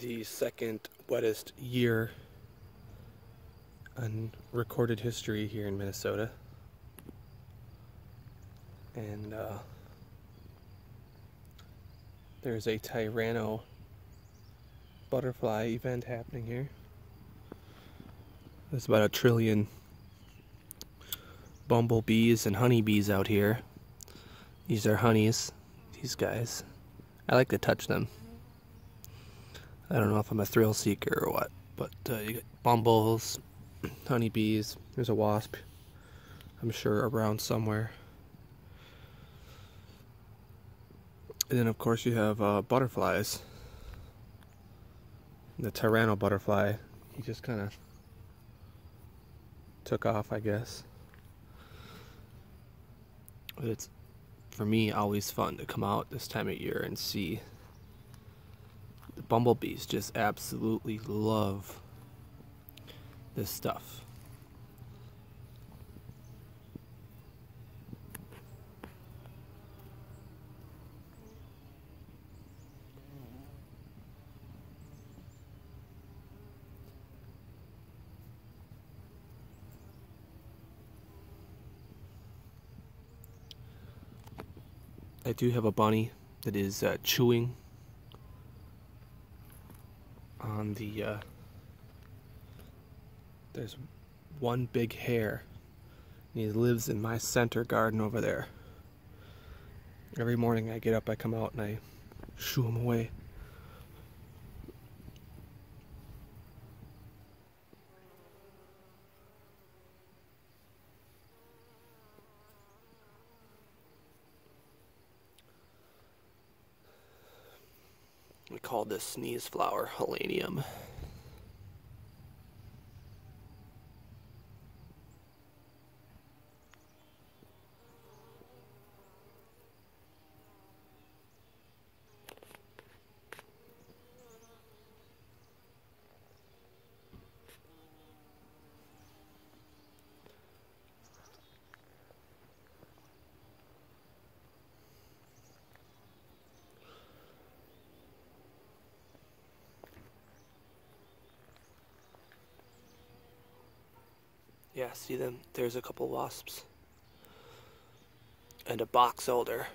the second wettest year in recorded history here in Minnesota. And there's a Tyranno butterfly event happening here. There's about 1 trillion bumblebees and honeybees out here. These are honeys, these guys. I like to touch them. I don't know if I'm a thrill seeker or what, but you get bumbles, honeybees, there's a wasp, I'm sure around somewhere. And then of course you have butterflies. The Tyranno butterfly, he just kind of took off, I guess. But it's, for me, always fun to come out this time of year and see the bumblebees just absolutely love this stuff. I do have a bunny that is chewing on the, there's one big hair, and he lives in my center garden over there. Every morning I get up, I come out and I shoo him away. We call this sneeze flower Helenium. Yeah, see them? There's a couple wasps. And a box elder.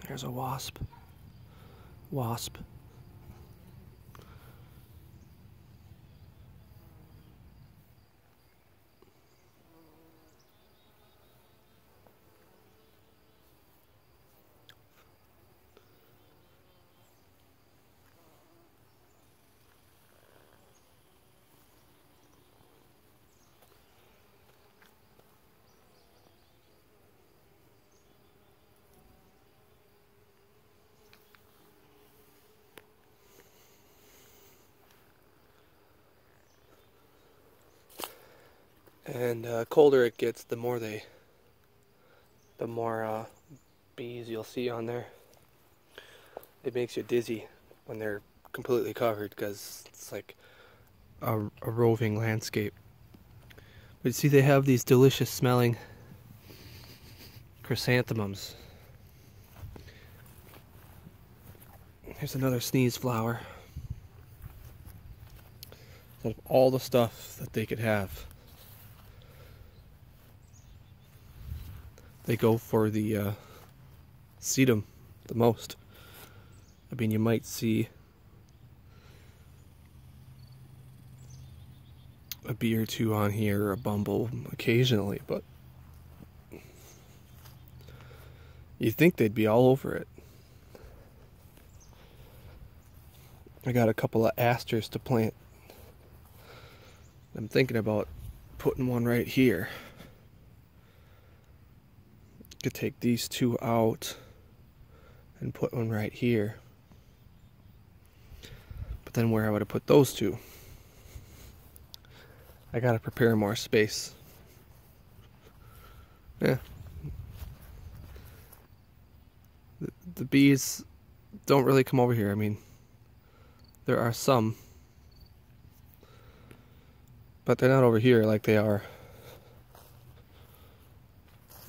There's a wasp. Wasp. And colder it gets, the more bees you'll see on there. It makes you dizzy when they're completely covered because it's like a roving landscape. But see, they have these delicious smelling chrysanthemums. Here's another sneeze flower. Of all the stuff that they could have, they go for the sedum the most. I mean, you might see a bee or two on here, or a bumble occasionally, but you'd think they'd be all over it. I got a couple of asters to plant. I'm thinking about putting one right here. Could take these two out and put one right here. But then where I would have put those two? I gotta prepare more space. Yeah. The bees don't really come over here. I mean, there are some, but they're not over here like they are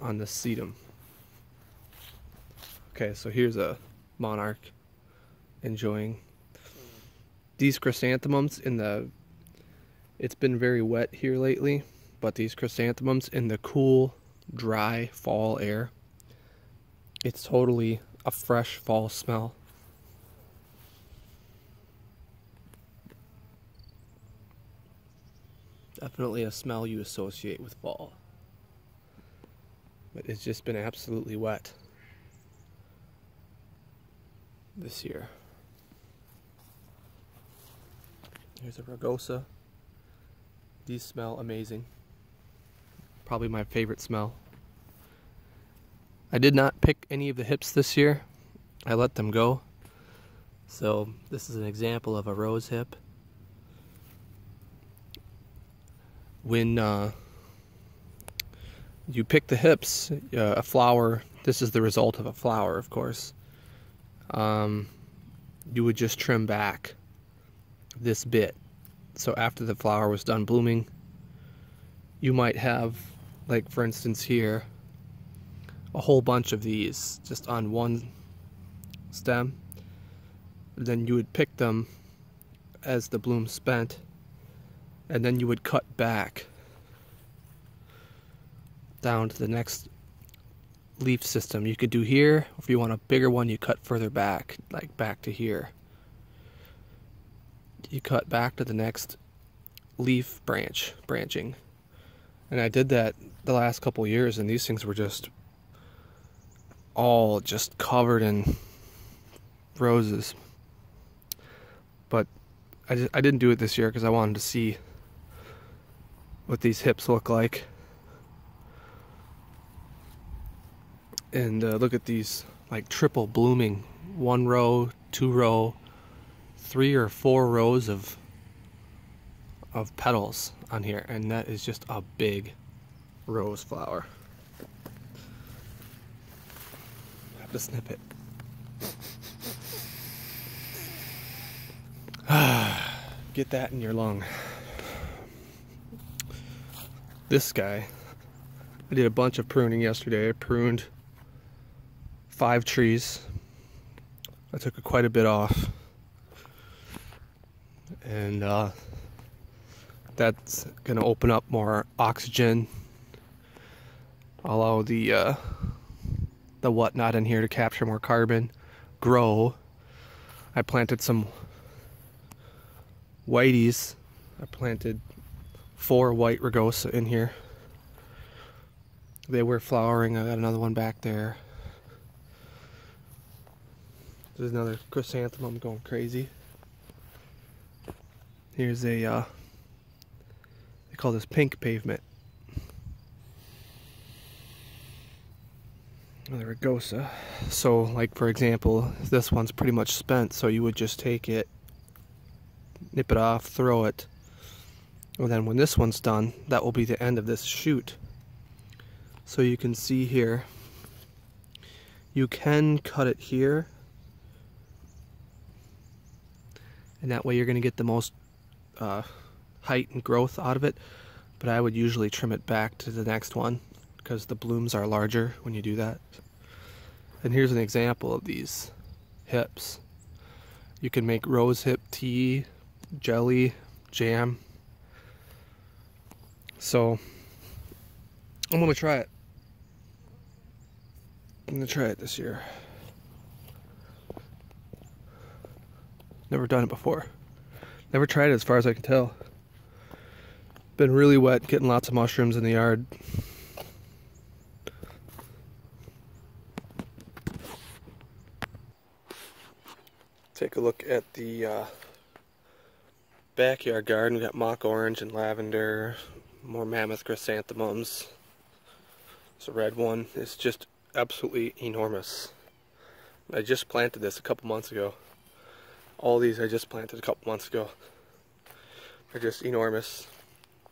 on the sedum. Okay, so here's a monarch enjoying these chrysanthemums in the, it's been very wet here lately, but these chrysanthemums in the cool, dry fall air, it's totally a fresh fall smell. Definitely a smell you associate with fall. But it's just been absolutely wet this year. Here's a rugosa. These smell amazing. Probably my favorite smell. I did not pick any of the hips this year. I let them go. So this is an example of a rose hip. When you pick the hips, a flower, this is the result of a flower, of course. You would just trim back this bit. So after the flower was done blooming, you might have, like for instance here, a whole bunch of these just on one stem. Then you would pick them as the bloom spent, and then you would cut back down to the next leaf system. You could do here, or if you want a bigger one, you cut further back, like back to here. You cut back to the next leaf branching. And I did that the last couple years, and these things were just all just covered in roses. But I didn't do it this year because I wanted to see what these hips look like. And look at these, like triple blooming, 1 row, 2 row, 3 or 4 rows of petals on here, and that is just a big rose flower. I have to snip it. Get that in your lung. This guy, I did a bunch of pruning yesterday. I pruned 5 trees. I took quite a bit off, and that's gonna open up more oxygen, allow the whatnot in here to capture more carbon, grow. I planted some whiteys. I planted 4 white rugosa in here. They were flowering. I got another one back there. There's another chrysanthemum going crazy. Here's a, they call this pink pavement. Another rugosa. So, like for example, this one's pretty much spent, so you would just take it, nip it off, throw it, and then when this one's done, that will be the end of this shoot. So you can see here, you can cut it here, and that way you're going to get the most height and growth out of it, but I would usually trim it back to the next one because the blooms are larger when you do that. And here's an example of these hips. You can make rose hip tea, jelly, jam. So I'm gonna try it. I'm gonna try it this year. Never done it before. Never tried it as far as I can tell. Been really wet, getting lots of mushrooms in the yard. Take a look at the backyard garden. We got mock orange and lavender, more mammoth chrysanthemums. It's a red one. It's just absolutely enormous. I just planted this a couple months ago. All these I just planted a couple months ago. They're just enormous,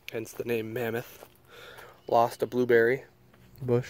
hence the name mammoth. Lost a blueberry bush.